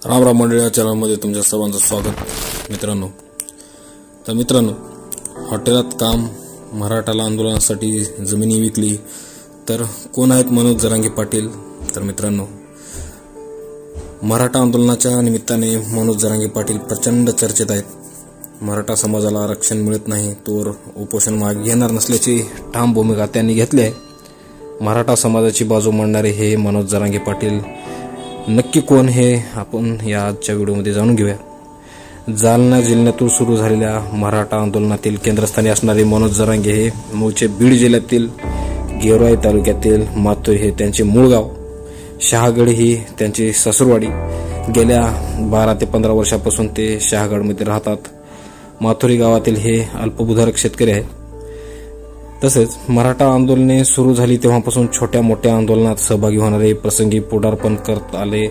राम राम मंडळी, या चॅनलमध्ये तुमच्या सर्वांचं स्वागत मित्रांनो. तर मित्रांनो, हॉटेलात काम, मराठा आंदोलनासाठी जमिनी विकली, तर कोण आहेत मनोज जरांगे पाटील? तर मित्रांनो, मराठा आंदोलनाच्या निमित्ताने मनोज जरांगे पाटील प्रचंड चर्चेत आहेत. मराठा समाजाला आरक्षण मिळत नाही तोवर उपोषण मागे घेणार नसल्याची ठाम भूमिका त्यांनी घेतली आहे. मराठा समाजाची बाजू मांडणारे हे मनोज जरांगे पाटील नक्की कोण हे आपण या आजच्या व्हिडिओमध्ये जाणून घेऊया. जालना जिल्ह्यातून सुरू झालेल्या मराठा आंदोलनातील केंद्रस्थानी असणारे मनोज जरांगे हे मूळचे बीड जिल्ह्यातील गेवराई तालुक्यातील माथुरी हे त्यांचे मूळ गाव. शहागड ही त्यांची सासूरवाडी. गेल्या 12 ते 15 वर्षापासून ते शहागडमध्ये राहतात. माथुरी गावातील हे अल्पभूधारक शेतकरी आहेत. तसेच मराठा आंदोलने सुरू झाली तेव्हापासून छोट्या मोठ्या आंदोलनात सहभागी होणारे, प्रसंगी पुढारपण करत आले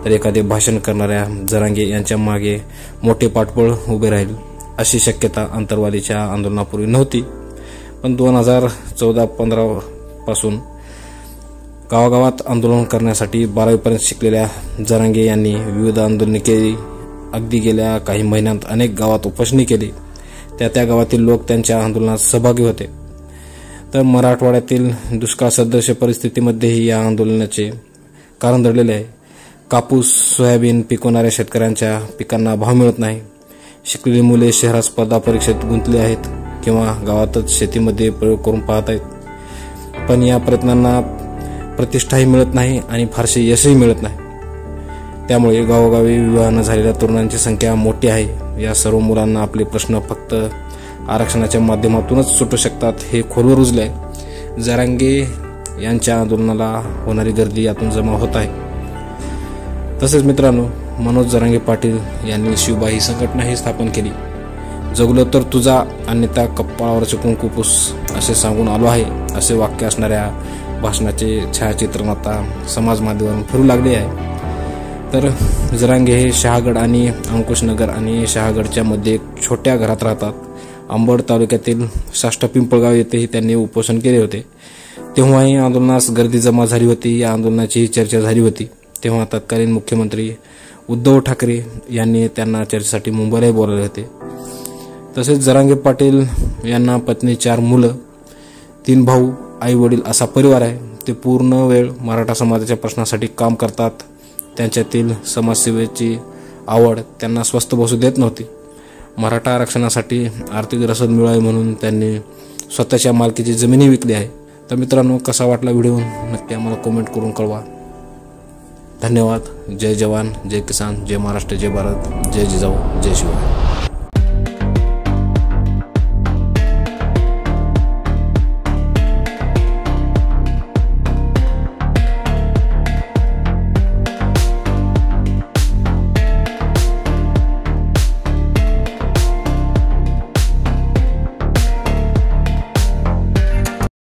तर एखादे भाषण करणाऱ्या जरांगे यांच्या मागे मोठे पाठबळ उभे राहील अशी शक्यता अंतरवालीच्या आंदोलनापूर्वी नव्हती. पण 2014-15 पासून गावागावात आंदोलन करण्यासाठी 12वीपर्यंत शिकलेल्या जरांगे यांनी विविध आंदोलने केली. अगदी गेल्या काही महिन्यात अनेक गावात उपोषणे केली. त्या गावातील लोक त्यांच्या आंदोलनात सहभागी होते. तर मराठवाड्यातील दुष्काळ सदृश परिस्थितीमध्येही या आंदोलनाचे कारण दडलेले आहे. कापूस, सोयाबीन पिकवणाऱ्या शेतकऱ्यांच्या पिकांना भाव मिळत नाही. शिकलेली मुले शहरात स्पर्धा परीक्षेत गुंतली आहेत किंवा गावातच शेतीमध्ये प्रयोग करून पाहत आहेत. पण या प्रयत्नांना प्रतिष्ठाही मिळत नाही आणि फारसे यशही मिळत नाही. त्यामुळे गावोगावी विवाह न झालेल्या तरुणांची संख्या मोठी आहे. या सर्व मुलांना आपले प्रश्न फक्त आरक्षणाच्या माध्यमातूनच सुटू शकतात हे खोलवर रुजले आहे. जरांगे यांच्या आंदोलनाला होणारी गर्दी यातून जमा होत आहे. तसेच मित्रांनो, मनोज जरांगे पाटील यांनी शिवबा ही संघटनाही स्थापन केली. जगलो तर तुझा, अन्यथा कपाळावरचे कुंकू पुस असे सांगून आलो आहे असे वाक्य असणाऱ्या भाषणाचे छायाचित्रण आता समाज माध्यमांवर फिरू लागले आहे. तर जरांगे हे शहागड आणि अंकुशनगर आणि शहागडच्या मध्ये एक छोट्या घरात राहतात. अंबड तालुक्यातील साष्ट पिंपळगाव येथेही त्यांनी उपोषण केले होते. तेव्हाही आंदोलनास गर्दी जमा झाली होती. या आंदोलनाची चर्चा झाली होती. तेव्हा तत्कालीन मुख्यमंत्री उद्धव ठाकरे यांनी त्यांना चर्चेसाठी मुंबईलाही बोलावले होते. तसेच जरांगे पाटील यांना पत्नी, 4 मुलं, 3 भाऊ, आई वडील असा परिवार आहे. ते पूर्ण वेळ मराठा समाजाच्या प्रश्नासाठी काम करतात. त्यांच्यातील समाजसेवेची आवड त्यांना स्वस्थ बसू देत नव्हती. मराठा आरक्षणासाठी आर्थिक रसद मिळावी म्हणून त्यांनी स्वतःच्या मालकीची जमीनही विकली आहे. तर मित्रांनो, कसा वाटला व्हिडिओ नक्की आम्हाला कमेंट करून कळवा. धन्यवाद. जय जवान, जय किसान, जय महाराष्ट्र, जय भारत, जय जिजाऊ, जय शिवराय.